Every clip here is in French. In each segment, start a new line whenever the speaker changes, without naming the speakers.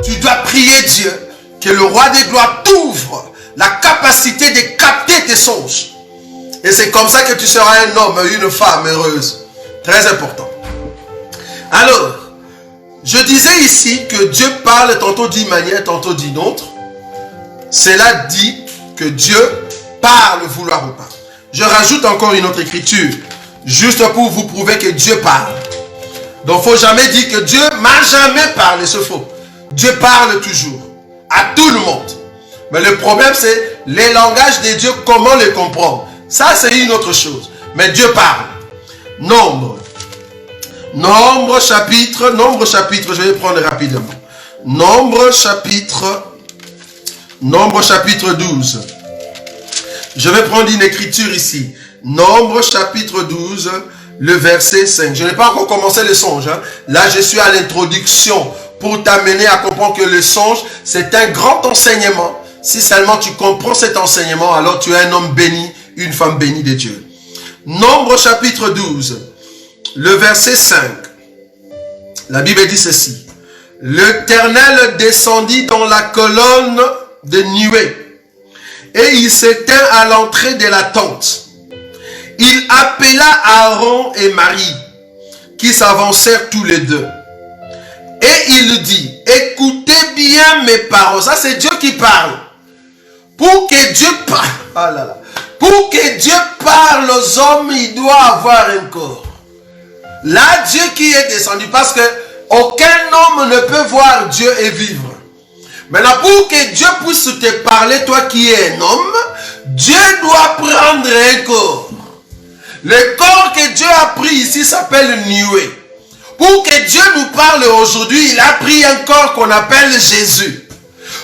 Tu dois prier Dieu que le roi des gloires t'ouvre la capacité de capter tes songes. Et c'est comme ça que tu seras un homme, une femme heureuse. Très important. Alors, je disais ici que Dieu parle tantôt d'une manière, tantôt d'une autre. Cela dit que Dieu parle vouloir ou pas. Je rajoute encore une autre écriture, juste pour vous prouver que Dieu parle. Donc, il ne faut jamais dire que Dieu m'a jamais parlé, c'est faux. Dieu parle toujours, à tout le monde. Mais le problème, c'est les langages de Dieu, comment les comprendre. Ça, c'est une autre chose. Mais Dieu parle. Nombre chapitre, je vais prendre rapidement. Nombre chapitre 12. Je vais prendre une écriture ici. Nombre chapitre 12, le verset 5. Je n'ai pas encore commencé le songe. Là, je suis à l'introduction pour t'amener à comprendre que le songe, c'est un grand enseignement. Si seulement tu comprends cet enseignement, alors tu es un homme béni, une femme bénie de Dieu. Nombre chapitre 12, le verset 5. La Bible dit ceci. L'Éternel descendit dans la colonne de nuée et il s'éteint à l'entrée de la tente. Il appela Aaron et Marie qui s'avancèrent tous les deux. Et il dit, écoutez bien mes paroles. Ça, c'est Dieu qui parle. Pour que Dieu parle, oh là là. Pour que Dieu parle aux hommes, il doit avoir un corps. Là, Dieu qui est descendu, parce que aucun homme ne peut voir Dieu et vivre. Maintenant, pour que Dieu puisse te parler, toi qui es un homme, Dieu doit prendre un corps. Le corps que Dieu a pris ici s'appelle nuée. Pour que Dieu nous parle aujourd'hui, il a pris un corps qu'on appelle Jésus.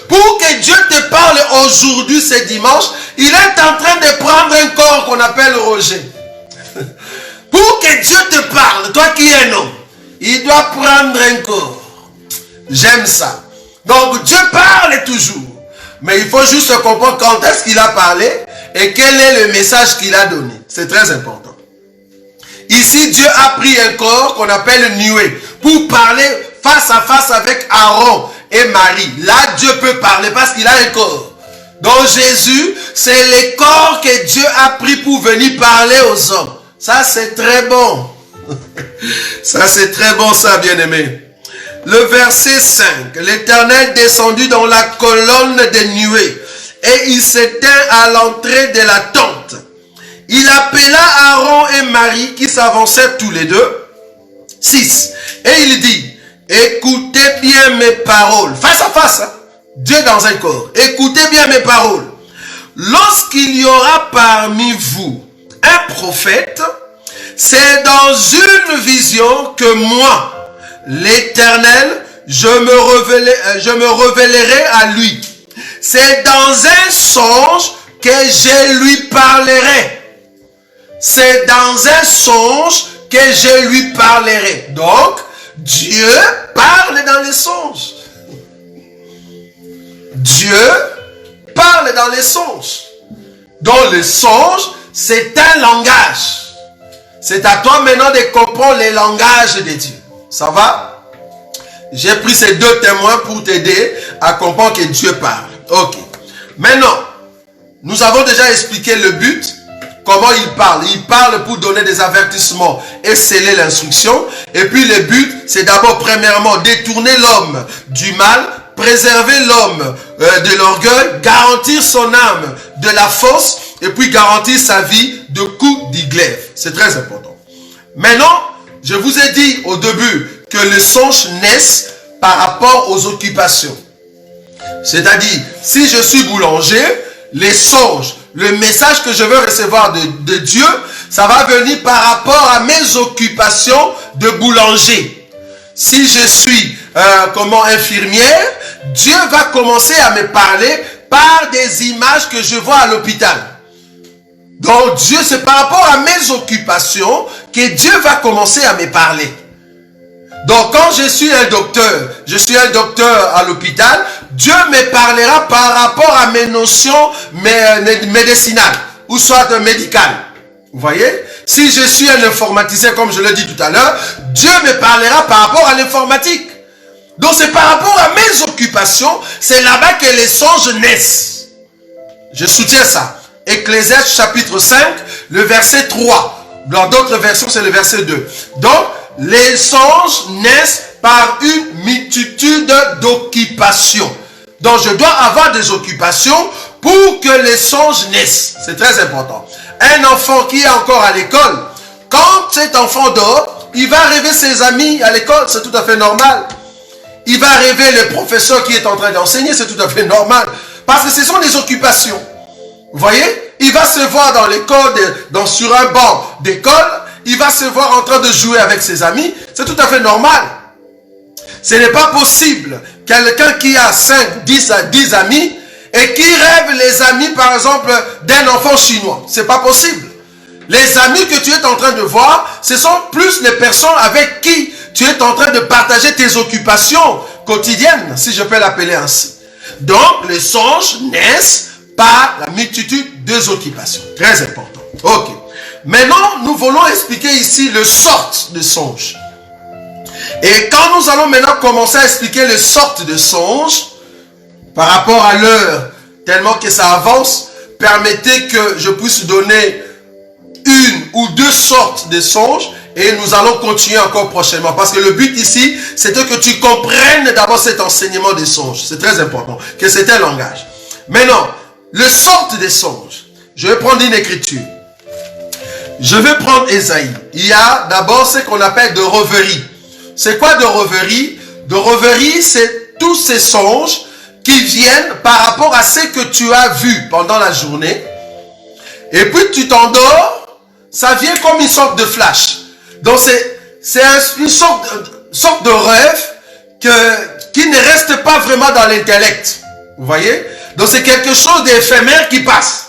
Pour que Dieu te parle aujourd'hui, ce dimanche, il est en train de prendre un corps qu'on appelle Roger. Pour que Dieu te parle, toi qui es un homme, il doit prendre un corps. J'aime ça. Donc Dieu parle toujours. Mais il faut juste comprendre quand est-ce qu'il a parlé et quel est le message qu'il a donné. C'est très important. Ici, Dieu a pris un corps qu'on appelle nuée pour parler face à face avec Aaron et Marie. Là, Dieu peut parler parce qu'il a un corps. Donc Jésus, c'est le corps que Dieu a pris pour venir parler aux hommes. Ça, c'est très bon. Ça, c'est très bon, ça, bien-aimé. Le verset 5. L'Éternel descendit dans la colonne de nuée et il s'éteint à l'entrée de la tente. Il appela Aaron et Marie qui s'avançaient tous les deux. 6. Et il dit, écoutez bien mes paroles. Face à face, hein? Dieu dans un corps. Écoutez bien mes paroles. Lorsqu'il y aura parmi vous un prophète, c'est dans une vision que moi, l'Éternel, je me révélerai à lui. C'est dans un songe que je lui parlerai. C'est dans un songe que je lui parlerai. Donc, Dieu parle dans les songes. Dieu parle dans les songes. Dans les songes, c'est un langage. C'est à toi maintenant de comprendre les langages de Dieu. Ça va? J'ai pris ces deux témoins pour t'aider à comprendre que Dieu parle. Ok. Maintenant, nous avons déjà expliqué le but. Comment il parle? Il parle pour donner des avertissements et sceller l'instruction. Et puis le but, c'est d'abord premièrement détourner l'homme du mal, préserver l'homme de l'orgueil, garantir son âme de la force et puis garantir sa vie de coups d'glaive. C'est très important. Maintenant, je vous ai dit au début que les songes naissent par rapport aux occupations. C'est-à-dire, si je suis boulanger, les songes, le message que je veux recevoir de Dieu, ça va venir par rapport à mes occupations de boulanger. Si je suis infirmière, Dieu va commencer à me parler par des images que je vois à l'hôpital. Donc Dieu, c'est par rapport à mes occupations que Dieu va commencer à me parler. Donc quand je suis un docteur à l'hôpital, Dieu me parlera par rapport à mes notions médicinales ou soit médicales. Vous voyez? Si je suis un informaticien, comme je l'ai dit tout à l'heure, Dieu me parlera par rapport à l'informatique. Donc c'est par rapport à mes occupations, c'est là-bas que les songes naissent. Je soutiens ça. Ecclésiaste chapitre 5, le verset 3. Dans d'autres versions, c'est le verset 2. Donc, les songes naissent par une multitude d'occupations. Donc, je dois avoir des occupations pour que les songes naissent. C'est très important. Un enfant qui est encore à l'école, quand cet enfant dort, il va rêver ses amis à l'école, c'est tout à fait normal. Il va rêver le professeur qui est en train d'enseigner, c'est tout à fait normal. Parce que ce sont des occupations. Vous voyez? Il va se voir dans l'école, sur un banc d'école, il va se voir en train de jouer avec ses amis, c'est tout à fait normal. Ce n'est pas possible, quelqu'un qui a 5, 10 amis, et qui rêve les amis, par exemple, d'un enfant chinois. C'est pas possible. Les amis que tu es en train de voir, ce sont plus les personnes avec qui tu es en train de partager tes occupations quotidiennes, si je peux l'appeler ainsi. Donc, les songes naissent par la multitude des occupations. Très important. Ok. Maintenant, nous voulons expliquer ici le sort de songe. Et quand nous allons maintenant commencer à expliquer le sort de songe, par rapport à l'heure, tellement que ça avance, permettez que je puisse donner une ou deux sortes de songes et nous allons continuer encore prochainement. Parce que le but ici, c'était que tu comprennes d'abord cet enseignement des songes. C'est très important, que c'est un langage. Maintenant, le sort des songes. Je vais prendre une écriture. Je vais prendre Ésaïe. Il y a d'abord ce qu'on appelle de rêverie. C'est quoi de rêverie? De rêverie, c'est tous ces songes qui viennent par rapport à ce que tu as vu pendant la journée. Et puis tu t'endors, ça vient comme une sorte de flash. Donc c'est une sorte de rêve qui ne reste pas vraiment dans l'intellect. Vous voyez? Donc c'est quelque chose d'éphémère qui passe.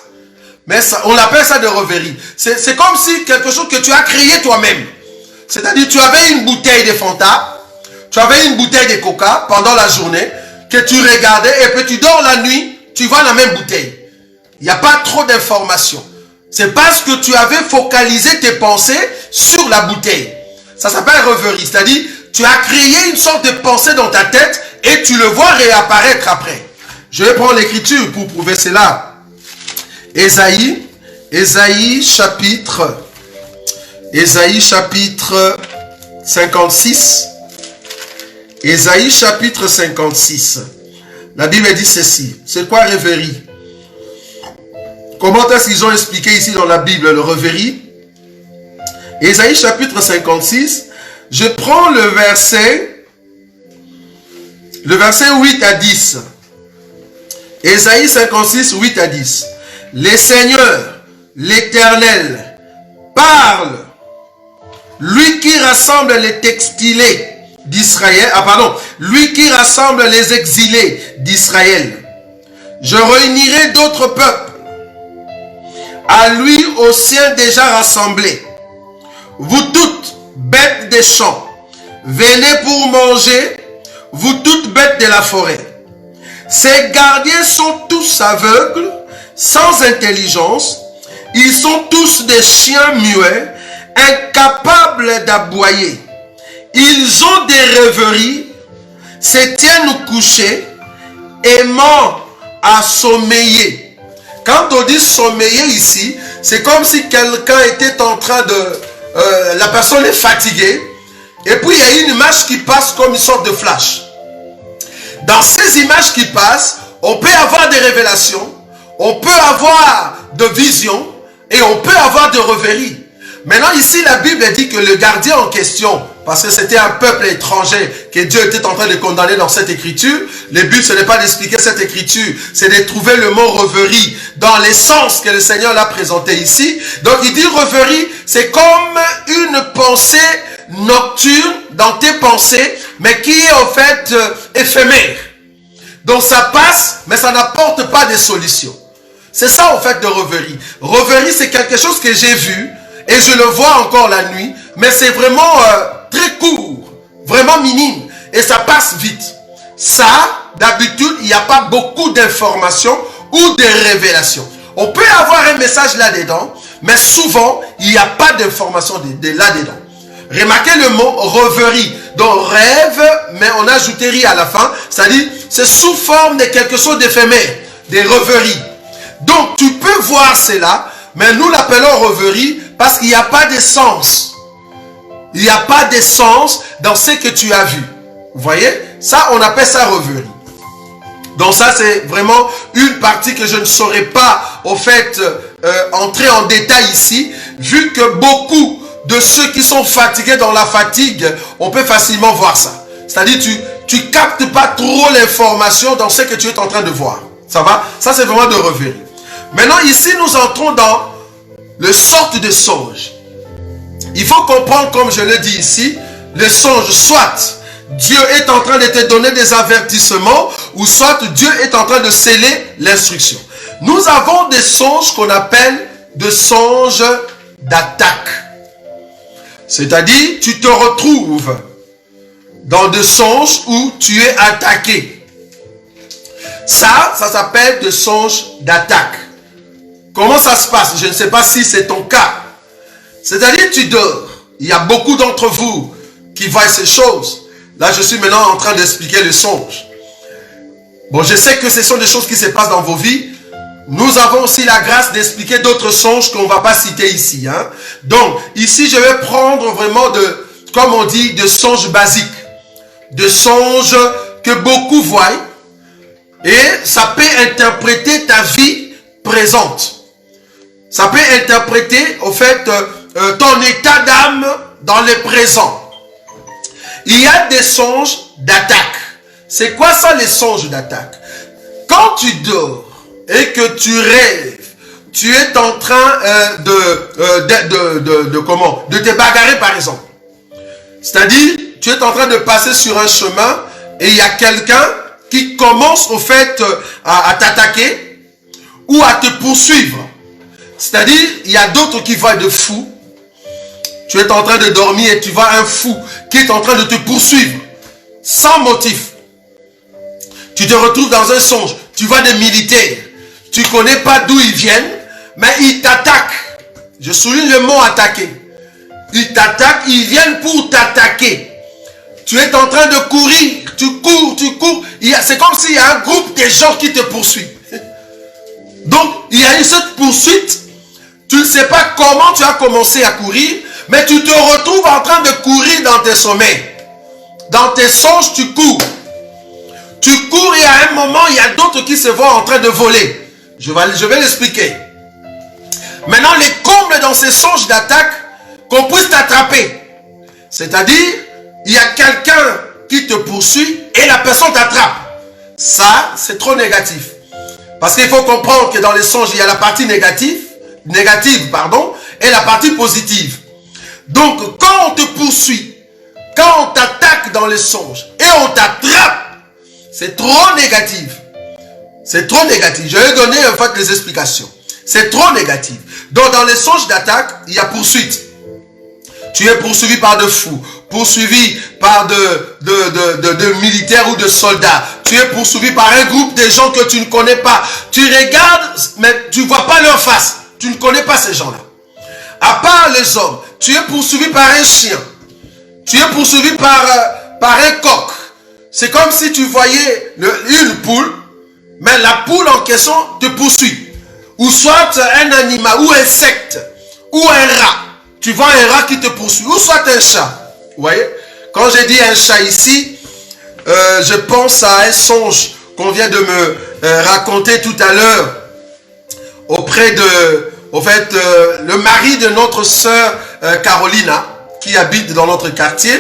Mais ça, on appelle ça de rêverie. C'est comme si quelque chose que tu as créé toi-même. C'est-à-dire tu avais une bouteille de Fanta, tu avais une bouteille de Coca pendant la journée, que tu regardais, et puis tu dors la nuit, tu vois la même bouteille. Il n'y a pas trop d'informations. C'est parce que tu avais focalisé tes pensées sur la bouteille. Ça s'appelle rêverie. C'est-à-dire, tu as créé une sorte de pensée dans ta tête et tu le vois réapparaître après. Je vais prendre l'écriture pour prouver cela. Ésaïe chapitre 56. Ésaïe chapitre 56. La Bible dit ceci. C'est quoi rêverie? Comment est-ce qu'ils ont expliqué ici dans la Bible le rêverie? Ésaïe chapitre 56. Je prends le verset 8 à 10. Ésaïe 56, 8 à 10. Le Seigneur, l'Éternel, parle, lui qui rassemble les textilés d'Israël, lui qui rassemble les exilés d'Israël. Je réunirai d'autres peuples, à lui aux siens déjà rassemblés. Vous toutes, bêtes des champs, venez pour manger, vous toutes bêtes de la forêt. Ces gardiens sont tous aveugles, sans intelligence. Ils sont tous des chiens muets, incapables d'aboyer. Ils ont des rêveries, se tiennent couchés, aimant à sommeiller. Quand on dit sommeiller ici, c'est comme si quelqu'un était en train de... la personne est fatiguée, et puis il y a une image qui passe comme une sorte de flash. Dans ces images qui passent, on peut avoir des révélations, on peut avoir de visions, et on peut avoir de rêveries. Maintenant ici la Bible dit que le gardien en question, parce que c'était un peuple étranger que Dieu était en train de condamner dans cette écriture, le but ce n'est pas d'expliquer cette écriture, c'est de trouver le mot rêverie dans les sens que le Seigneur l'a présenté ici. Donc il dit rêverie, c'est comme une pensée nocturne dans tes pensées, mais qui est en fait éphémère. Donc ça passe, mais ça n'apporte pas de solution. C'est ça en fait de rêverie. Rêverie, c'est quelque chose que j'ai vu et je le vois encore la nuit, mais c'est vraiment très court, vraiment minime et ça passe vite. Ça, d'habitude, il n'y a pas beaucoup d'informations ou de révélations. On peut avoir un message là-dedans, Mais souvent, il n'y a pas d'information de là-dedans. Remarquez le mot rêverie. Donc rêve, mais on a ajouté ri à la fin. C'est-à-dire, c'est sous forme de quelque chose d'éphémère, des rêveries. Donc tu peux voir cela, mais nous l'appelons rêverie parce qu'il n'y a pas de sens. Il n'y a pas de sens dans ce que tu as vu. Vous voyez? Ça, on appelle ça rêverie. Donc ça, c'est vraiment une partie que je ne saurais pas, au fait, entrer en détail ici, vu que beaucoup de ceux qui sont fatigués dans la fatigue, on peut facilement voir ça. C'est-à-dire, tu captes pas trop l'information dans ce que tu es en train de voir. Ça va? Ça, c'est vraiment de rêverie. Maintenant, ici, nous entrons dans le sorte de songe. Il faut comprendre, comme je le dis ici, le songe, soit Dieu est en train de te donner des avertissements, ou soit Dieu est en train de sceller l'instruction. Nous avons des songes qu'on appelle des songes d'attaque. C'est-à-dire, tu te retrouves dans des songes où tu es attaqué. Ça s'appelle des songes d'attaque. Comment ça se passe? Je ne sais pas si c'est ton cas. C'est-à-dire, tu dors. Il y a beaucoup d'entre vous qui voient ces choses. Là, je suis maintenant en train d'expliquer le songe. Bon, je sais que ce sont des choses qui se passent dans vos vies. Nous avons aussi la grâce d'expliquer d'autres songes qu'on ne va pas citer ici. Hein. Donc, ici, je vais prendre vraiment comme on dit, de songes basiques. De songes que beaucoup voient. Et ça peut interpréter ta vie présente. Ça peut interpréter, au fait, ton état d'âme dans le présent. Il y a des songes d'attaque. C'est quoi ça, les songes d'attaque? Quand tu dors et que tu rêves, tu es en train de te bagarrer, par exemple. C'est-à-dire, tu es en train de passer sur un chemin et il y a quelqu'un qui commence, au fait, à t'attaquer ou à te poursuivre. C'est-à-dire, il y a d'autres qui voient de fous. Tu es en train de dormir et tu vois un fou qui est en train de te poursuivre sans motif. Tu te retrouves dans un songe. Tu vois des militaires. Tu ne connais pas d'où ils viennent, mais ils t'attaquent. Je souligne le mot attaquer. Ils t'attaquent, ils viennent pour t'attaquer. Tu es en train de courir. Tu cours. C'est comme s'il y a un groupe de gens qui te poursuivent. Donc, il y a eu cette poursuite. Tu ne sais pas comment tu as commencé à courir, mais tu te retrouves en train de courir dans tes sommeils. Dans tes songes, tu cours. Tu cours et à un moment, il y a d'autres qui se voient en train de voler. Je vais l'expliquer. Maintenant, les combles dans ces songes d'attaque, qu'on puisse t'attraper. C'est-à-dire, il y a quelqu'un qui te poursuit et la personne t'attrape. Ça, c'est trop négatif. Parce qu'il faut comprendre que dans les songes, il y a la partie négative, et la partie positive. Donc, quand on te poursuit, quand on t'attaque dans les songes et on t'attrape, c'est trop négatif. C'est trop négatif. Je vais donner en fait les explications. C'est trop négatif. Donc, dans les songes d'attaque, il y a poursuite. Tu es poursuivi par de fous, poursuivi par de militaires ou de soldats. Tu es poursuivi par un groupe de gens que tu ne connais pas. Tu regardes, mais tu ne vois pas leur face. Tu ne connais pas ces gens-là. À part les hommes, tu es poursuivi par un chien. Tu es poursuivi par un coq. C'est comme si tu voyais une poule, mais la poule en question te poursuit. Ou soit un animal, ou un insecte, ou un rat. Tu vois un rat qui te poursuit, ou soit un chat. Vous voyez? Quand j'ai dit un chat ici, je pense à un songe qu'on vient de me raconter tout à l'heure auprès le mari de notre sœur Carolina, qui habite dans notre quartier.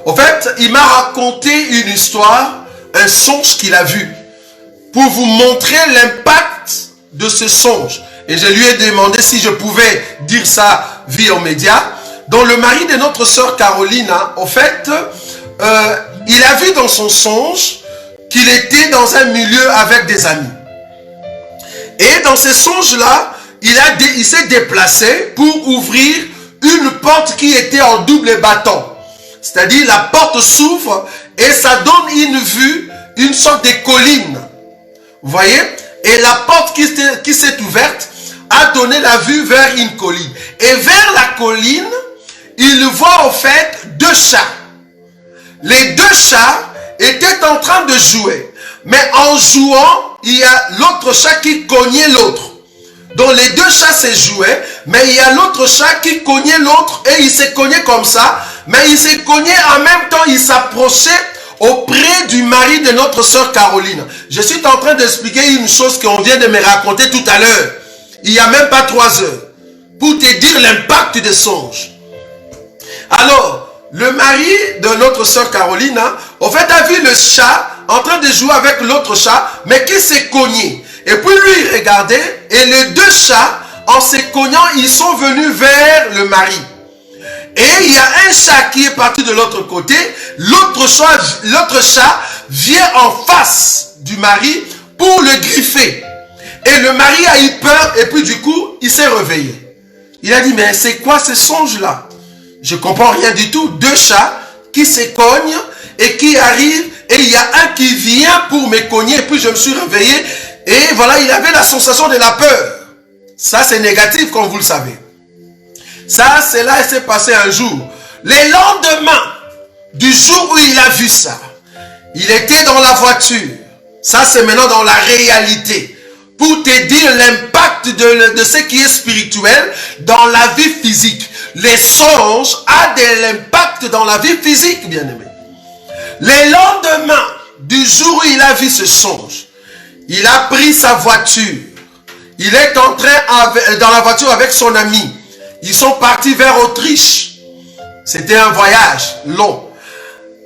En fait, il m'a raconté une histoire, un songe qu'il a vu, pour vous montrer l'impact de ce songe. Et je lui ai demandé si je pouvais dire ça via aux médias. Donc le mari de notre sœur Carolina, en fait, il a vu dans son songe qu'il était dans un milieu avec des amis. Et dans ces songes-là, il s'est déplacé pour ouvrir une porte qui était en double bâton. C'est-à-dire la porte s'ouvre et ça donne une vue, une sorte de colline. Vous voyez? Et la porte qui s'est ouverte, a donné la vue vers une colline. Et vers la colline, il voit au fait deux chats. Les deux chats étaient en train de jouer. Mais en jouant, il y a l'autre chat qui cognait l'autre. Donc les deux chats se jouaient, mais il y a l'autre chat qui cognait l'autre et il s'est cogné comme ça. Mais il s'est cogné en même temps, il s'approchait auprès du mari de notre sœur Caroline. Je suis en train d'expliquer une chose qu'on vient de me raconter tout à l'heure. Il n'y a même pas 3 heures. Pour te dire l'impact des songes. Alors, le mari de notre sœur Caroline, au fait, a vu le chat en train de jouer avec l'autre chat, mais qui s'est cogné. Et puis lui, il regardait, et les deux chats, en se cognant, ils sont venus vers le mari. Et il y a un chat qui est parti de l'autre côté, l'autre chat vient en face du mari pour le griffer. Et le mari a eu peur, et puis du coup, il s'est réveillé. Il a dit, mais c'est quoi ce songe-là? Je ne comprends rien du tout. Deux chats qui se cognent et qui arrivent, et il y a un qui vient pour me cogner, et puis je me suis réveillé, et voilà, il avait la sensation de la peur. Ça, c'est négatif, comme vous le savez. Ça, c'est là, il s'est passé un jour. Le lendemain du jour où il a vu ça, il était dans la voiture. Ça, c'est maintenant dans la réalité. Pour te dire l'impact de ce qui est spirituel dans la vie physique. Les songes ont de l'impact dans la vie physique, bien-aimé. Le lendemain du jour où il a vu ce songe, il a pris sa voiture. Il est entré dans la voiture avec son ami. Ils sont partis vers Autriche. C'était un voyage long.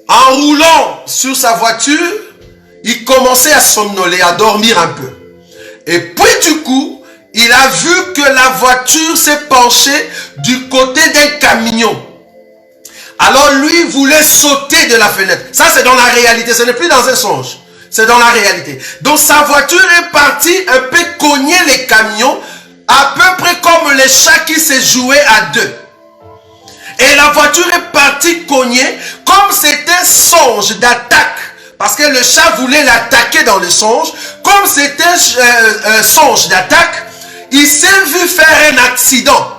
En roulant sur sa voiture, il commençait à somnoler, à dormir un peu. Et puis du coup, il a vu que la voiture s'est penchée du côté d'un camion. Alors lui voulait sauter de la fenêtre. Ça, c'est dans la réalité. Ce n'est plus dans un songe. C'est dans la réalité. Donc sa voiture est partie un peu cogner les camions, à peu près comme les chats qui se jouaient à deux. Et la voiture est partie cogner comme c'était un songe d'attaque. Parce que le chat voulait l'attaquer dans le songe. Comme c'était un songe d'attaque, il s'est vu faire un accident.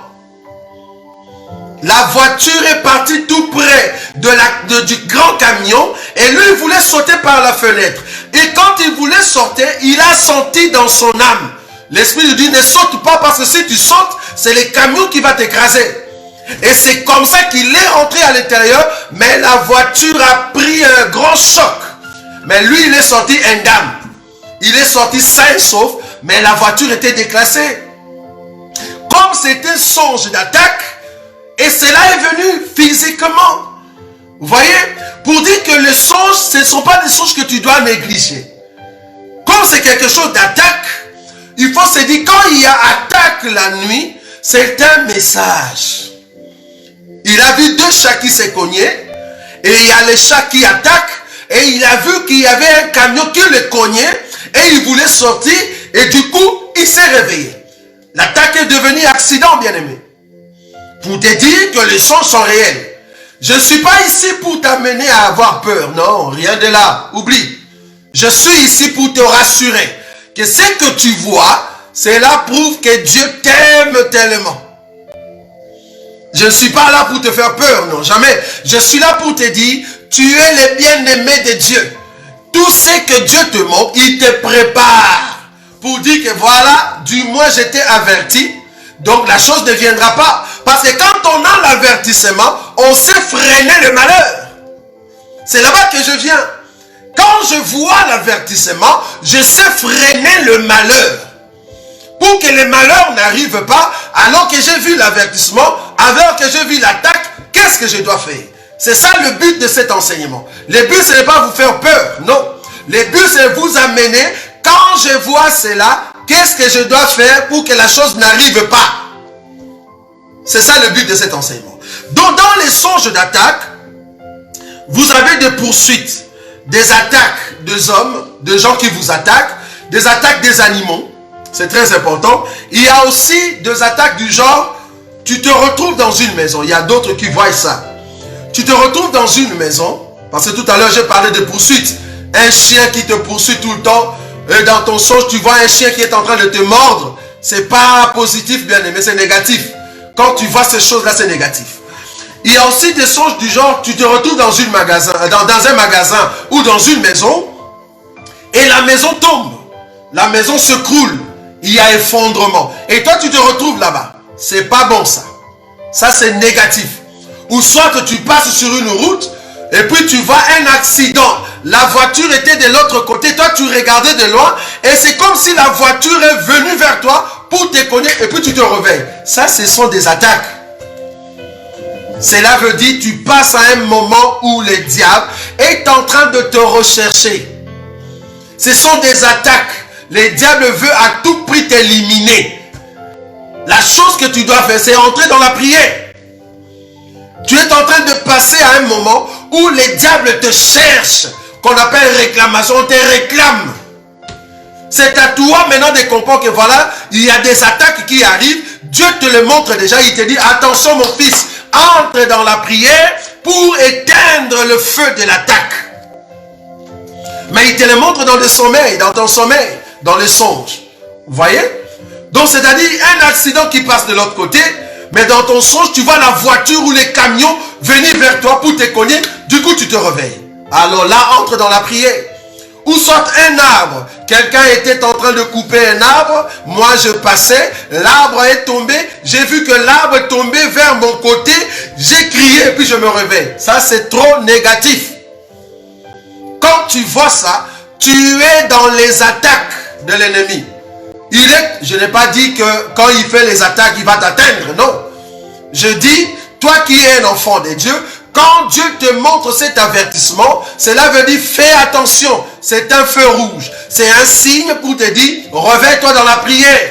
La voiture est partie tout près du grand camion et lui il voulait sauter par la fenêtre. Et quand il voulait sortir, il a senti dans son âme. L'esprit lui dit, ne saute pas parce que si tu sautes, c'est le camion qui va t'écraser. Et c'est comme ça qu'il est rentré à l'intérieur, mais la voiture a pris un grand choc. Mais lui, il est sorti indemne. Il est sorti sain et sauf, mais la voiture était déclassée. Comme c'était un songe d'attaque, et cela est venu physiquement. Vous voyez, pour dire que les songes, ce ne sont pas des songes que tu dois négliger. Comme c'est quelque chose d'attaque, il faut se dire, quand il y a attaque la nuit, c'est un message. Il a vu deux chats qui se cognaient, et il y a les chats qui attaquent, et il a vu qu'il y avait un camion qui le cognait, et il voulait sortir, et du coup, il s'est réveillé. L'attaque est devenue accident, bien-aimé. Pour te dire que les songes sont réels. Je ne suis pas ici pour t'amener à avoir peur. Non, rien de là. Oublie. Je suis ici pour te rassurer que ce que tu vois, cela prouve que Dieu t'aime tellement. Je ne suis pas là pour te faire peur, non, jamais. Je suis là pour te dire, tu es le bien-aimé de Dieu. Tout ce que Dieu te montre, il te prépare. Pour dire que voilà, du moins j'étais averti. Donc la chose ne viendra pas. Parce que quand on a l'avertissement, on sait freiner le malheur. C'est là-bas que je viens. Quand je vois l'avertissement, je sais freiner le malheur. Pour que le malheur n'arrive pas, alors que j'ai vu l'avertissement, alors que j'ai vu l'attaque, qu'est-ce que je dois faire? C'est ça le but de cet enseignement. Le but, ce n'est pas vous faire peur, non. Le but, c'est vous amener, quand je vois cela, qu'est-ce que je dois faire pour que la chose n'arrive pas? C'est ça le but de cet enseignement. Donc, dans les songes d'attaque, vous avez des poursuites, des attaques des hommes, de gens qui vous attaquent, des attaques des animaux. C'est très important. Il y a aussi des attaques du genre, tu te retrouves dans une maison. Il y a d'autres qui voient ça. Tu te retrouves dans une maison, parce que tout à l'heure j'ai parlé de poursuites. Un chien qui te poursuit tout le temps. Dans ton songe, tu vois un chien qui est en train de te mordre. C'est pas positif, bien aimé, c'est négatif. Quand tu vois ces choses-là, c'est négatif. Il y a aussi des songes du genre, tu te retrouves dans un magasin ou dans une maison, et la maison tombe. La maison s'écroule. Il y a effondrement. Et toi, tu te retrouves là-bas. C'est pas bon, ça. Ça, c'est négatif. Ou soit tu passes sur une route, et puis tu vois un accident. La voiture était de l'autre côté. Toi, tu regardais de loin, et c'est comme si la voiture est venue vers toi pour te connaître, et puis tu te réveilles. Ça, ce sont des attaques. Cela veut dire tu passes à un moment où le diable est en train de te rechercher. Ce sont des attaques. Le diable veut à tout prix t'éliminer. La chose que tu dois faire, c'est entrer dans la prière. Tu es en train de passer à un moment où le diable te cherche, qu'on appelle réclamation, on te réclame. C'est à toi maintenant de comprendre que voilà, il y a des attaques qui arrivent. Dieu te le montre déjà, il te dit, attention mon fils, entre dans la prière pour éteindre le feu de l'attaque. Mais il te le montre dans le sommeil, dans ton sommeil, dans le songe. Vous voyez? Donc c'est-à-dire un accident qui passe de l'autre côté, mais dans ton songe, tu vois la voiture ou les camions venir vers toi pour te cogner, du coup tu te réveilles. Alors là, entre dans la prière. Ou soit un arbre. Quelqu'un était en train de couper un arbre. Moi, je passais. L'arbre est tombé. J'ai vu que l'arbre est tombé vers mon côté. J'ai crié et puis je me réveille. Ça, c'est trop négatif. Quand tu vois ça, tu es dans les attaques de l'ennemi. Je n'ai pas dit que quand il fait les attaques, il va t'atteindre. Non. Je dis, toi qui es un enfant de Dieu, quand Dieu te montre cet avertissement, cela veut dire fais attention. C'est un feu rouge. C'est un signe pour te dire réveille-toi dans la prière.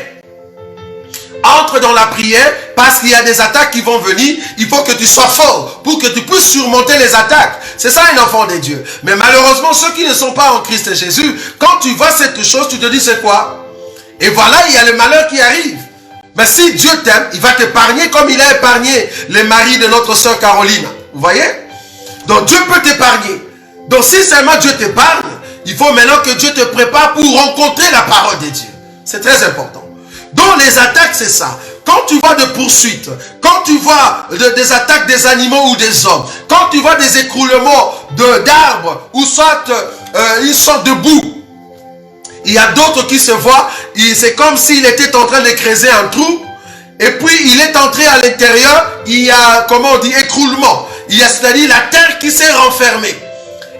Entre dans la prière parce qu'il y a des attaques qui vont venir. Il faut que tu sois fort pour que tu puisses surmonter les attaques. C'est ça un enfant de Dieu. Mais malheureusement, ceux qui ne sont pas en Christ Jésus, quand tu vois cette chose, tu te dis c'est quoi? Et voilà, il y a le malheur qui arrive. Mais si Dieu t'aime, il va t'épargner comme il a épargné les maris de notre sœur Caroline. Vous voyez? Donc Dieu peut t'épargner. Donc si seulement Dieu t'épargne, il faut maintenant que Dieu te prépare pour rencontrer la parole de Dieu. C'est très important. Donc les attaques, c'est ça. Quand tu vois des poursuites, quand tu vois des attaques des animaux ou des hommes, quand tu vois des écroulements d'arbres ou soit une sorte de boue, il y a d'autres qui se voient, c'est comme s'il était en train de creuser un trou, et puis il est entré à l'intérieur, il y a, comment on dit, écroulement. Il y a, c'est-à-dire la terre qui s'est renfermée.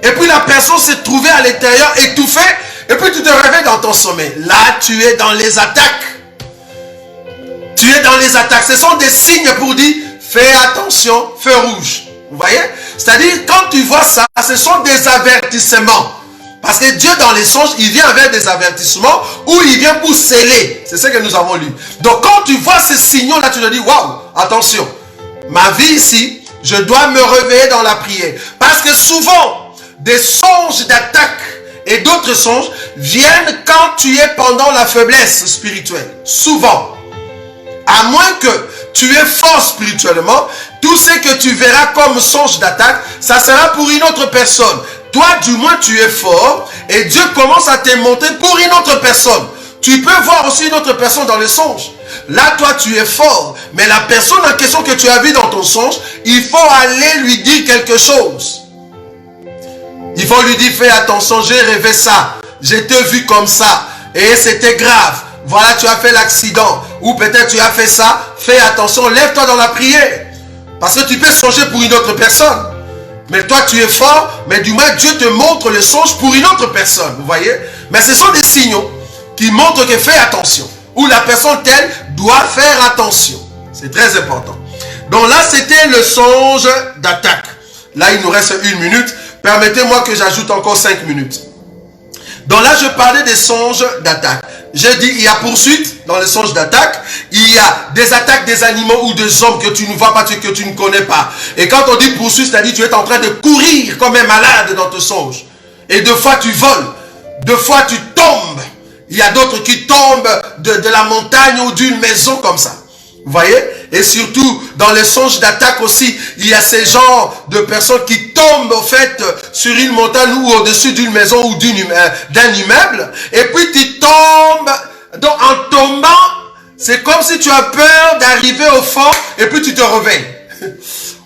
Et puis la personne s'est trouvée à l'intérieur, étouffée, et puis tu te réveilles dans ton sommeil. Là, tu es dans les attaques. Tu es dans les attaques. Ce sont des signes pour dire, fais attention, feu rouge. Vous voyez? C'est-à-dire, quand tu vois ça, ce sont des avertissements. Parce que Dieu, dans les songes, il vient avec des avertissements ou il vient pour sceller. C'est ce que nous avons lu. Donc, quand tu vois ces signaux-là, tu te dis, waouh, attention. Ma vie ici, je dois me réveiller dans la prière. Parce que souvent, des songes d'attaque et d'autres songes viennent quand tu es pendant la faiblesse spirituelle. Souvent. À moins que tu es fort spirituellement, tout ce que tu verras comme songe d'attaque, ça sera pour une autre personne. Toi, du moins, tu es fort et Dieu commence à te montrer pour une autre personne. Tu peux voir aussi une autre personne dans le songe. Là, toi, tu es fort. Mais la personne en question que tu as vue dans ton songe, il faut aller lui dire quelque chose. Il faut lui dire, fais attention, j'ai rêvé ça. Je t'ai vu comme ça. Et c'était grave. Voilà, tu as fait l'accident. Ou peut-être tu as fait ça. Fais attention, lève-toi dans la prière. Parce que tu peux songer pour une autre personne. Mais toi, tu es fort, mais du moins, Dieu te montre le songe pour une autre personne. Vous voyez? Mais ce sont des signaux qui montrent que fais attention. Ou la personne telle doit faire attention. C'est très important. Donc là, c'était le songe d'attaque. Là, il nous reste 1 minute. Permettez-moi que j'ajoute encore 5 minutes. Donc là, je parlais des songes d'attaque. J'ai dit, il y a poursuite dans les songes d'attaque. Il y a des attaques des animaux ou des hommes que tu ne vois pas, que tu ne connais pas. Et quand on dit poursuite, c'est-à-dire que tu es en train de courir comme un malade dans ton songe. Et deux fois, tu voles. Deux fois, tu tombes. Il y a d'autres qui tombent de la montagne ou d'une maison comme ça. Vous voyez? Et surtout, dans les songes d'attaque aussi, il y a ces genres de personnes qui tombent, au fait, sur une montagne ou au-dessus d'une maison ou d'un immeuble. Et puis, tu tombes. Donc, en tombant, C'est comme si tu as peur d'arriver au fond et puis tu te réveilles.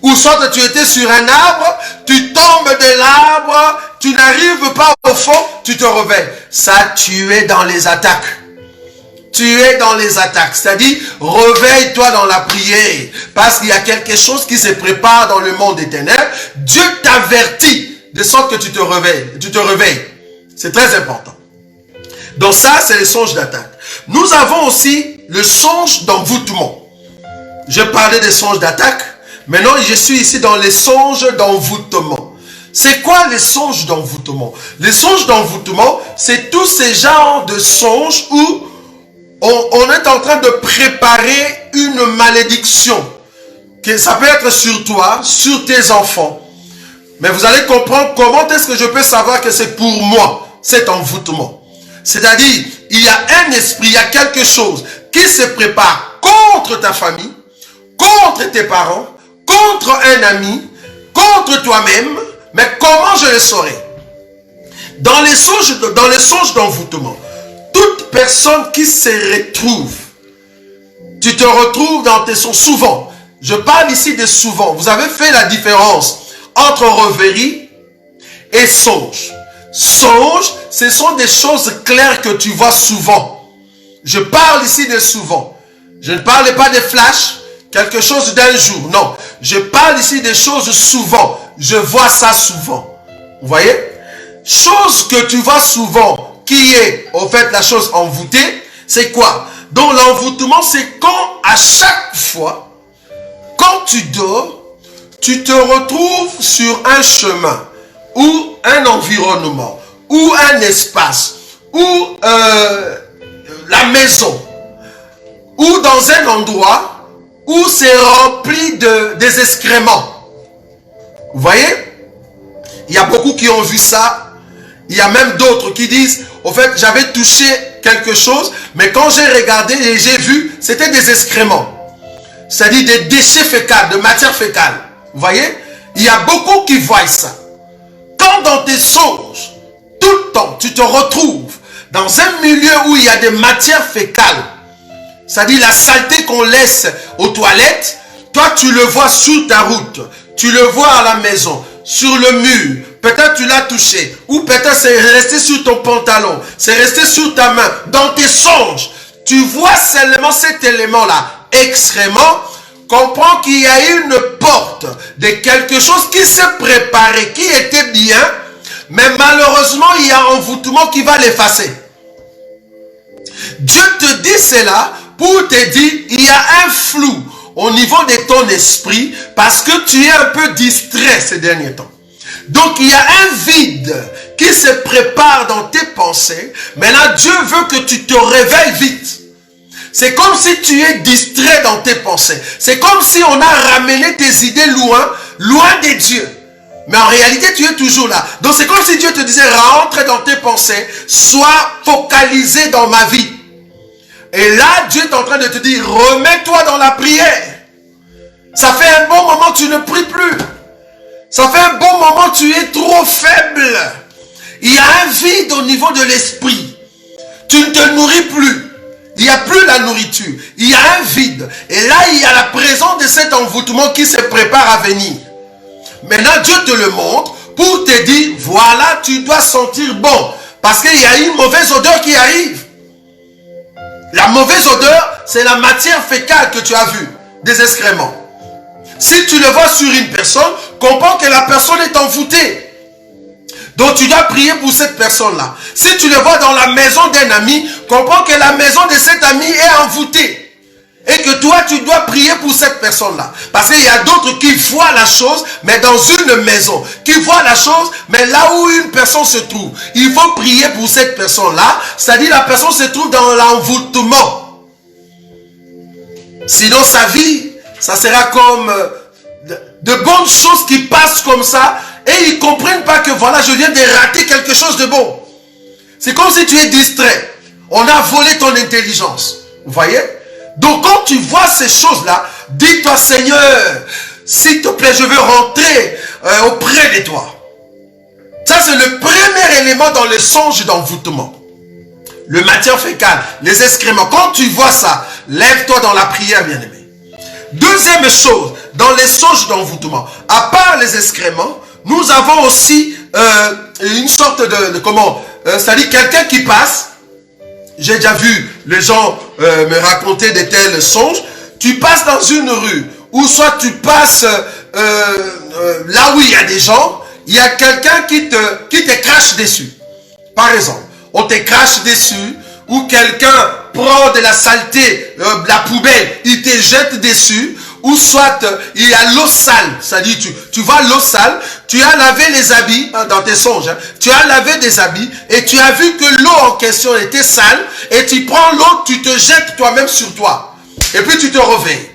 Ou soit tu étais sur un arbre, tu tombes de l'arbre, tu n'arrives pas au fond, tu te réveilles. Ça, tu es dans les attaques. Tu es dans les attaques. C'est-à-dire, réveille-toi dans la prière. Parce qu'il y a quelque chose qui se prépare dans le monde des ténèbres. Dieu t'avertit de sorte que tu te réveilles. C'est très important. Donc ça, c'est le songe d'attaque. Nous avons aussi le songe d'envoûtement. Je parlais des songes d'attaque. Maintenant, je suis ici dans les songes d'envoûtement. C'est quoi les songes d'envoûtement? Les songes d'envoûtement, c'est tous ces genres de songes où on est en train de préparer une malédiction. Que ça peut être sur toi, sur tes enfants. Mais vous allez comprendre comment est-ce que je peux savoir que c'est pour moi, cet envoûtement. C'est-à-dire, il y a un esprit, il y a quelque chose qui se prépare contre ta famille, contre tes parents, contre un ami, contre toi-même. Mais comment je le saurai? Dans les songes d'envoûtement, toute personne qui se retrouve, tu te retrouves dans tes songes souvent. Je parle ici de souvent. Vous avez fait la différence entre rêverie et songe. Songe, ce sont des choses claires que tu vois souvent. Je parle ici de souvent. Je ne parle pas de flash, quelque chose d'un jour. Non, je parle ici des choses souvent. Je vois ça souvent. Vous voyez? Chose que tu vois souvent, qui est au fait la chose envoûtée, c'est quoi? Donc l'envoûtement, c'est quand à chaque fois, quand tu dors, tu te retrouves sur un chemin, ou un environnement, ou un espace, ou la maison, ou dans un endroit où c'est rempli des excréments. Vous voyez? Il y a beaucoup qui ont vu ça. Il y a même d'autres qui disent, au fait, j'avais touché quelque chose, mais quand j'ai regardé et j'ai vu, c'était des excréments. C'est-à-dire des déchets fécals, de matière fécale. Vous voyez? Il y a beaucoup qui voient ça. Quand dans tes songes, tout le temps, tu te retrouves dans un milieu où il y a des matières fécales, c'est-à-dire la saleté qu'on laisse aux toilettes, toi tu le vois sur ta route, tu le vois à la maison, sur le mur, peut-être tu l'as touché, ou peut-être c'est resté sur ton pantalon, c'est resté sur ta main, dans tes songes, tu vois seulement cet élément-là, excrément, comprends qu'il y a une porte de quelque chose qui s'est préparé, qui était bien, mais malheureusement, il y a un envoûtement qui va l'effacer. Dieu te dit cela pour te dire, il y a un flou au niveau de ton esprit parce que tu es un peu distrait ces derniers temps. Donc, il y a un vide qui se prépare dans tes pensées. Maintenant, Dieu veut que tu te réveilles vite. C'est comme si tu es distrait dans tes pensées. C'est comme si on a ramené tes idées loin de Dieu. Mais en réalité, tu es toujours là. Donc, c'est comme si Dieu te disait, rentre dans tes pensées, sois focalisé dans ma vie. Et là, Dieu est en train de te dire, remets-toi dans la prière. Ça fait un bon moment que tu ne pries plus. Ça fait un bon moment que tu es trop faible. Il y a un vide au niveau de l'esprit. Tu ne te nourris plus. Il n'y a plus la nourriture. Il y a un vide. Et là, il y a la présence de cet envoûtement qui se prépare à venir. Maintenant, Dieu te le montre pour te dire, voilà, tu dois sentir bon. Parce qu'il y a une mauvaise odeur qui arrive. La mauvaise odeur, c'est la matière fécale que tu as vue, des excréments. Si tu le vois sur une personne, comprends que la personne est envoûtée. Donc tu dois prier pour cette personne-là. Si tu le vois dans la maison d'un ami, comprends que la maison de cet ami est envoûtée. Et que toi, tu dois prier pour cette personne-là. Parce qu'il y a d'autres qui voient la chose, mais dans une maison. Qui voient la chose, mais là où une personne se trouve. Il faut prier pour cette personne-là. C'est-à-dire la personne se trouve dans l'envoûtement. Sinon, sa vie, ça sera comme de bonnes choses qui passent comme ça. Et ils ne comprennent pas que voilà, je viens de rater quelque chose de bon. C'est comme si tu es distrait. On a volé ton intelligence. Vous voyez? Donc quand tu vois ces choses-là, dis-toi, Seigneur, s'il te plaît, je veux rentrer auprès de toi. Ça, c'est le premier élément dans le songe d'envoûtement. Le matière fécale, les excréments. Quand tu vois ça, lève-toi dans la prière, bien-aimé. Deuxième chose, dans les songes d'envoûtement, à part les excréments, nous avons aussi une sorte de comment, c'est-à-dire quelqu'un qui passe. J'ai déjà vu les gens me raconter de tels songes. Tu passes dans une rue, ou soit tu passes là où il y a des gens, il y a quelqu'un qui te crache dessus. Par exemple, on te crache dessus, ou quelqu'un prend de la saleté, la poubelle, il te jette dessus, ou soit il y a l'eau sale, c'est-à-dire tu vois l'eau sale, tu as lavé les habits, dans tes songes, hein, tu as lavé des habits, et tu as vu que l'eau en question était sale, et tu prends l'eau, tu te jettes toi-même sur toi, et puis tu te réveilles.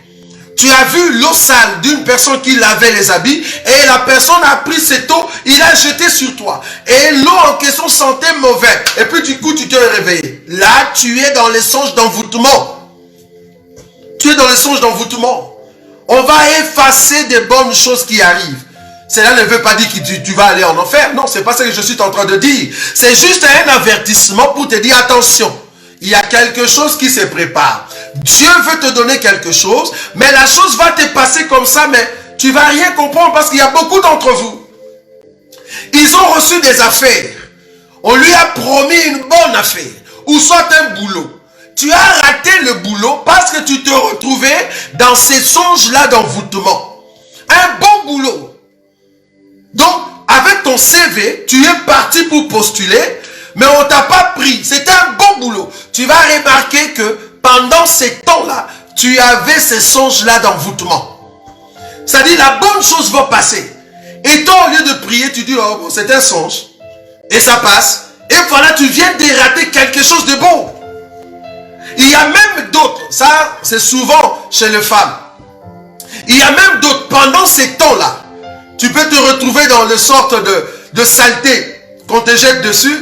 Tu as vu l'eau sale d'une personne qui lavait les habits et la personne a pris cette eau, il a jeté sur toi. Et l'eau en question sentait mauvais. Et puis du coup, tu te réveilles. Là, tu es dans les songes d'envoûtement. Tu es dans les songes d'envoûtement. On va effacer des bonnes choses qui arrivent. Cela ne veut pas dire que tu vas aller en enfer. Non, c'est pas ça que je suis en train de dire. C'est juste un avertissement pour te dire attention. Il y a quelque chose qui se prépare. Dieu veut te donner quelque chose, mais la chose va te passer comme ça, mais tu ne vas rien comprendre parce qu'il y a beaucoup d'entre vous. Ils ont reçu des affaires. On lui a promis une bonne affaire, ou soit un boulot. Tu as raté le boulot parce que tu te retrouvais dans ces songes-là d'envoûtement. Un bon boulot. Donc, avec ton CV, tu es parti pour postuler, mais on ne t'a pas pris. C'était un bon boulot. Tu vas remarquer que pendant ces temps-là, tu avais ces songes-là d'envoûtement. C'est-à-dire, la bonne chose va passer. Et toi, au lieu de prier, tu dis, oh, bon, c'est un songe. Et ça passe. Et voilà, tu viens de rater quelque chose de bon. Il y a même d'autres, ça, c'est souvent chez les femmes. Il y a même d'autres, pendant ces temps-là, tu peux te retrouver dans une sorte de saleté qu'on te jette dessus.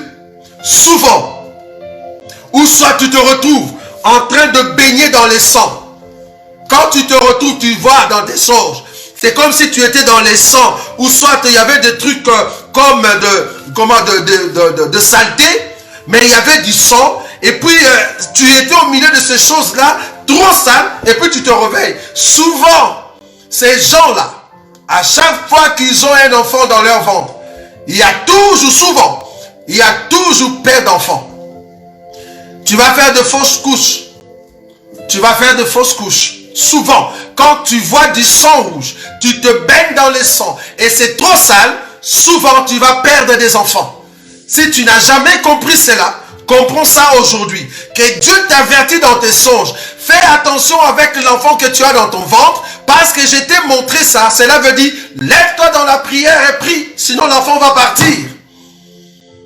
Souvent, ou soit tu te retrouves en train de baigner dans les sangs. Quand tu te retrouves, tu vois dans tes songes, c'est comme si tu étais dans les sangs, ou soit il y avait des trucs comme de saleté, mais il y avait du sang, et puis tu étais au milieu de ces choses-là, trop sales, et puis tu te réveilles. Souvent, ces gens-là, à chaque fois qu'ils ont un enfant dans leur ventre, il y a toujours père d'enfant. Tu vas faire de fausses couches. Tu vas faire de fausses couches. Souvent, quand tu vois du sang rouge, tu te baignes dans le sang et c'est trop sale, souvent tu vas perdre des enfants. Si tu n'as jamais compris cela, comprends ça aujourd'hui. Que Dieu t'avertit dans tes songes. Fais attention avec l'enfant que tu as dans ton ventre parce que je t'ai montré ça. Cela veut dire, lève-toi dans la prière et prie, sinon l'enfant va partir.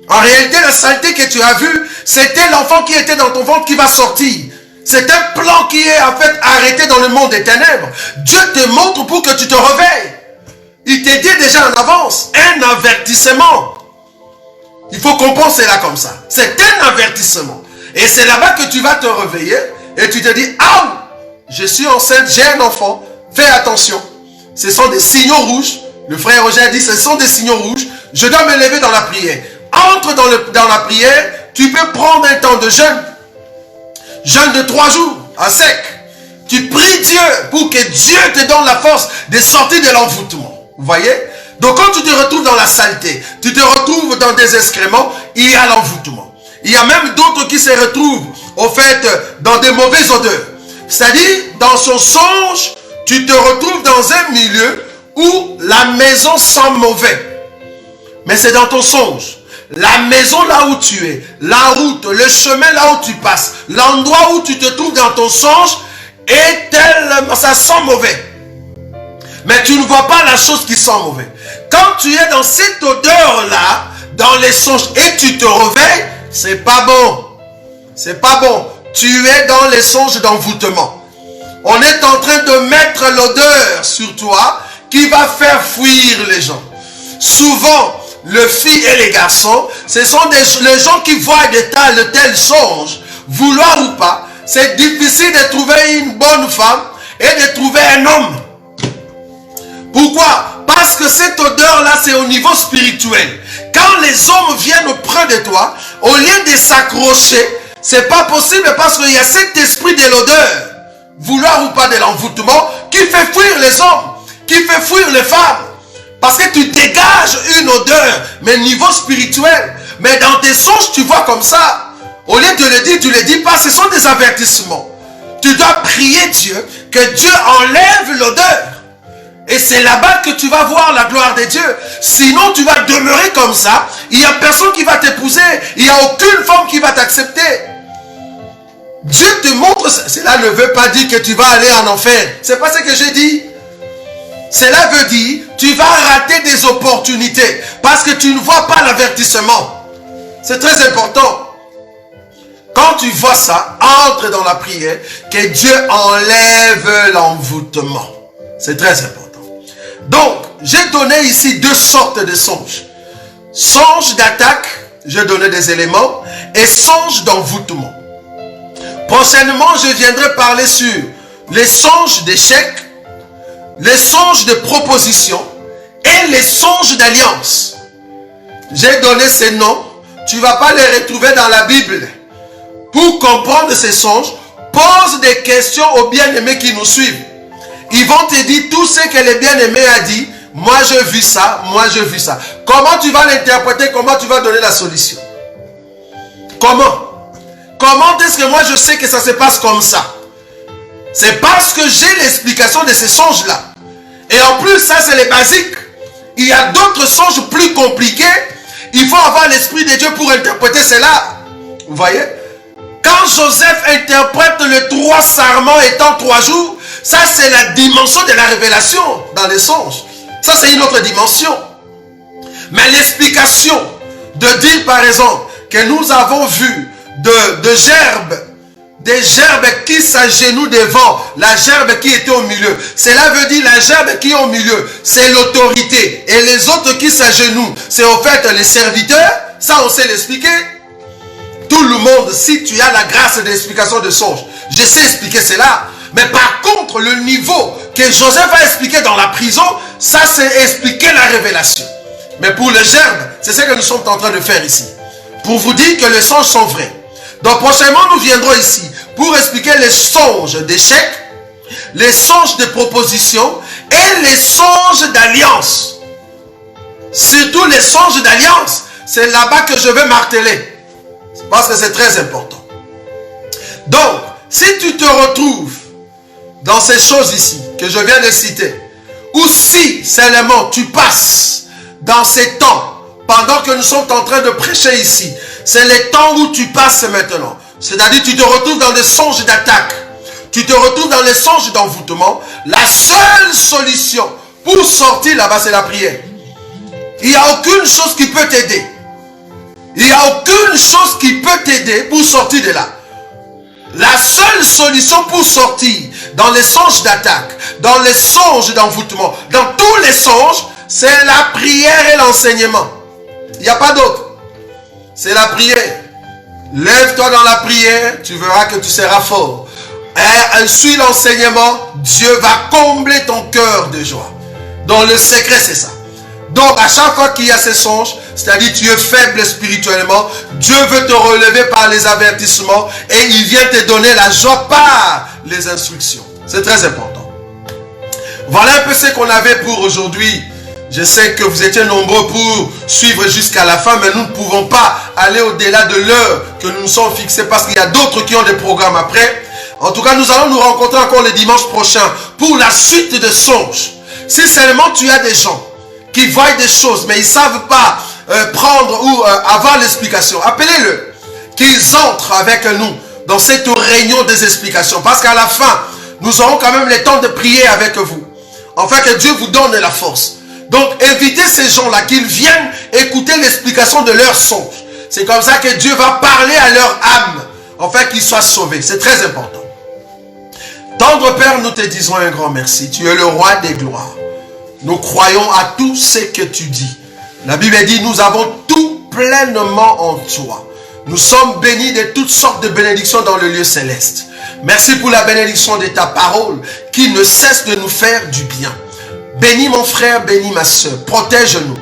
En réalité, la saleté que tu as vue, c'était l'enfant qui était dans ton ventre qui va sortir. C'est un plan qui est en fait arrêté dans le monde des ténèbres. Dieu te montre pour que tu te réveilles. Il te dit déjà en avance, un avertissement. Il faut comprendre cela comme ça. C'est un avertissement. Et c'est là-bas que tu vas te réveiller et tu te dis, ah, je suis enceinte, j'ai un enfant, fais attention. Ce sont des signaux rouges. Le frère Roger a dit, ce sont des signaux rouges. Je dois me lever dans la prière. Entre dans la prière, tu peux prendre un temps de jeûne. Jeûne de 3 jours, à sec. Tu pries Dieu pour que Dieu te donne la force de sortir de l'envoûtement. Vous voyez? Donc quand tu te retrouves dans la saleté, tu te retrouves dans des excréments, il y a l'envoûtement. Il y a même d'autres qui se retrouvent, au fait, dans des mauvaises odeurs. C'est-à-dire, dans son songe, tu te retrouves dans un milieu où la maison sent mauvais. Mais c'est dans ton songe. La maison là où tu es, la route, le chemin là où tu passes, l'endroit où tu te trouves dans ton songe est tellement, ça sent mauvais. Mais tu ne vois pas la chose qui sent mauvais. Quand tu es dans cette odeur là, dans les songes et tu te réveilles, c'est pas bon. C'est pas bon. Tu es dans les songes d'envoûtement. On est en train de mettre l'odeur sur toi qui va faire fuir les gens. Souvent, les filles et les garçons, ce sont les gens qui voient de tels songes, vouloir ou pas. C'est difficile de trouver une bonne femme et de trouver un homme. Pourquoi? Parce que cette odeur-là, c'est au niveau spirituel. Quand les hommes viennent auprès de toi, au lieu de s'accrocher, c'est pas possible parce qu'il y a cet esprit de l'odeur. vouloir ou pas de l'envoûtement, qui fait fuir les hommes, qui fait fuir les femmes. Parce que tu dégages une odeur, mais niveau spirituel. Mais dans tes songes, tu vois comme ça. Au lieu de le dire, tu ne le dis pas. Ce sont des avertissements. Tu dois prier Dieu, que Dieu enlève l'odeur. Et c'est là-bas que tu vas voir la gloire de Dieu. Sinon, tu vas demeurer comme ça. Il n'y a personne qui va t'épouser. Il n'y a aucune femme qui va t'accepter. Dieu te montre. Cela ne veut pas dire que tu vas aller en enfer. C'est pas ce que j'ai dit. Cela veut dire tu vas rater des opportunités parce que tu ne vois pas l'avertissement. C'est très important. Quand tu vois ça, entre dans la prière, que Dieu enlève l'envoûtement. C'est très important. Donc, j'ai donné ici deux sortes de songes. Songe d'attaque, j'ai donné des éléments, et songe d'envoûtement. Prochainement, je viendrai parler sur les songes d'échec, les songes de proposition et les songes d'alliance. J'ai donné ces noms. Tu ne vas pas les retrouver dans la Bible. Pour comprendre ces songes, pose des questions aux bien-aimés qui nous suivent. Ils vont te dire tout ce que le bien-aimé a dit. Moi, je vis ça. Moi, je vis ça. Comment tu vas l'interpréter? Comment tu vas donner la solution? Comment? Comment est-ce que moi, je sais que ça se passe comme ça? C'est parce que j'ai l'explication de ces songes-là. Et en plus, ça, c'est les basiques. Il y a d'autres songes plus compliqués. Il faut avoir l'Esprit de Dieu pour interpréter cela. Vous voyez? Quand Joseph interprète les 3 sarments étant 3 jours, ça, c'est la dimension de la révélation dans les songes. Ça, c'est une autre dimension. Mais l'explication de dire, par exemple, que nous avons vu de gerbes, des gerbes qui s'agenouillent devant la gerbe qui était au milieu. Cela veut dire la gerbe qui est au milieu, c'est l'autorité. Et les autres qui s'agenouillent, c'est en fait les serviteurs. Ça, on sait l'expliquer. Tout le monde, si tu as la grâce de l'explication de songe, je sais expliquer cela. Mais par contre, le niveau que Joseph a expliqué dans la prison, ça c'est expliquer la révélation. Mais pour les gerbes, c'est ce que nous sommes en train de faire ici. Pour vous dire que les songes sont vrais. Donc prochainement, nous viendrons ici pour expliquer les songes d'échec, les songes de proposition et les songes d'alliance. Surtout les songes d'alliance, c'est là-bas que je vais marteler. Parce que c'est très important. Donc, si tu te retrouves dans ces choses ici que je viens de citer, ou si seulement tu passes dans ces temps, pendant que nous sommes en train de prêcher ici, c'est les temps où tu passes maintenant. C'est-à-dire tu te retrouves dans des songes d'attaque, tu te retrouves dans les songes d'envoûtement. La seule solution pour sortir là-bas, c'est la prière. Il n'y a aucune chose qui peut t'aider. Il n'y a aucune chose qui peut t'aider pour sortir de là. La seule solution pour sortir dans les songes d'attaque, dans les songes d'envoûtement, dans tous les songes, c'est la prière et l'enseignement. Il n'y a pas d'autre. C'est la prière. Lève-toi dans la prière, tu verras que tu seras fort. Et suis l'enseignement, Dieu va combler ton cœur de joie. Donc le secret, c'est ça. Donc à chaque fois qu'il y a ces songes, c'est-à-dire tu es faible spirituellement, Dieu veut te relever par les avertissements et il vient te donner la joie par les instructions. C'est très important. Voilà un peu ce qu'on avait pour aujourd'hui. Je sais que vous étiez nombreux pour suivre jusqu'à la fin, mais nous ne pouvons pas aller au-delà de l'heure que nous nous sommes fixés parce qu'il y a d'autres qui ont des programmes après. En tout cas, nous allons nous rencontrer encore le dimanche prochain pour la suite de songes. Si seulement tu as des gens qui voient des choses, mais ils ne savent pas prendre ou avoir l'explication, appelez-le, qu'ils entrent avec nous dans cette réunion des explications. Parce qu'à la fin, nous aurons quand même le temps de prier avec vous. Afin que Dieu vous donne la force. Donc, évitez ces gens-là qu'ils viennent écouter l'explication de leurs songes. C'est comme ça que Dieu va parler à leur âme, afin qu'ils soient sauvés. C'est très important. Tendre Père, nous te disons un grand merci. Tu es le roi des gloires. Nous croyons à tout ce que tu dis. La Bible dit, nous avons tout pleinement en toi. Nous sommes bénis de toutes sortes de bénédictions dans le lieu céleste. Merci pour la bénédiction de ta parole qui ne cesse de nous faire du bien. Bénis mon frère, bénis ma soeur. Protège-nous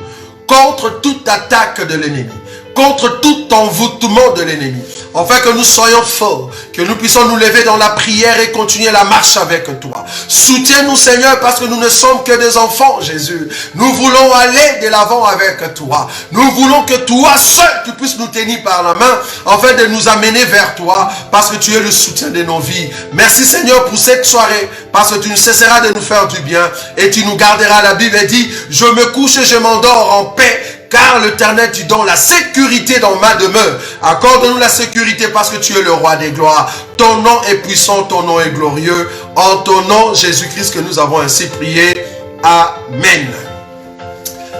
contre toute attaque de l'ennemi. contre tout envoûtement de l'ennemi. Afin que nous soyons forts, que nous puissions nous lever dans la prière et continuer la marche avec toi. Soutiens-nous, Seigneur, parce que nous ne sommes que des enfants, Jésus. Nous voulons aller de l'avant avec toi. Nous voulons que toi seul, tu puisses nous tenir par la main, afin de nous amener vers toi, parce que tu es le soutien de nos vies. Merci, Seigneur, pour cette soirée, parce que tu ne cesseras de nous faire du bien, et tu nous garderas. La Bible dit, je me couche et je m'endors en paix, car l'Éternel, tu donnes la sécurité dans ma demeure. Accorde-nous la sécurité parce que tu es le roi des gloires. Ton nom est puissant, ton nom est glorieux. En ton nom, Jésus-Christ, que nous avons ainsi prié. Amen.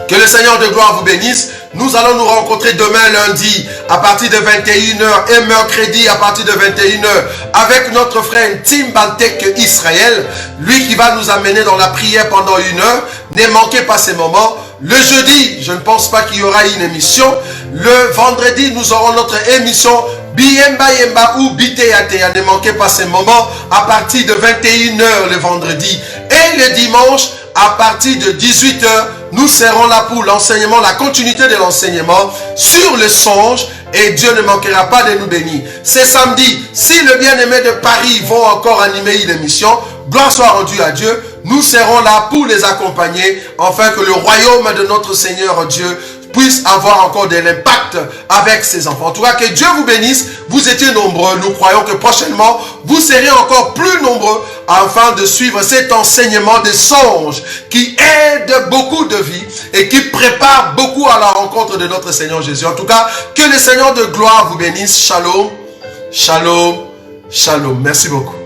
Que le Seigneur de gloire vous bénisse. Nous allons nous rencontrer demain lundi à partir de 21h et mercredi à partir de 21h avec notre frère Tim Bantek Israël. Lui qui va nous amener dans la prière pendant 1 heure. Ne manquez pas ces moments. Le jeudi, je ne pense pas qu'il y aura une émission. Le vendredi, nous aurons notre émission Biemba Yemba ou Biteatea. Ne manquez pas ces moments à partir de 21h le vendredi. Et le dimanche, à partir de 18h, nous serons là pour l'enseignement, la continuité de l'enseignement sur le songe. Et Dieu ne manquera pas de nous bénir. C'est samedi. Si le bien-aimé de Paris vont encore animer une émission, gloire soit rendue à Dieu. Nous serons là pour les accompagner, afin que le royaume de notre Seigneur Dieu puisse avoir encore de l'impact avec ses enfants. En tout cas, que Dieu vous bénisse. Vous étiez nombreux. Nous croyons que prochainement, vous serez encore plus nombreux afin de suivre cet enseignement des songes qui aide beaucoup de vies et qui prépare beaucoup à la rencontre de notre Seigneur Jésus. En tout cas, que le Seigneur de gloire vous bénisse. Shalom, shalom, shalom. Merci beaucoup.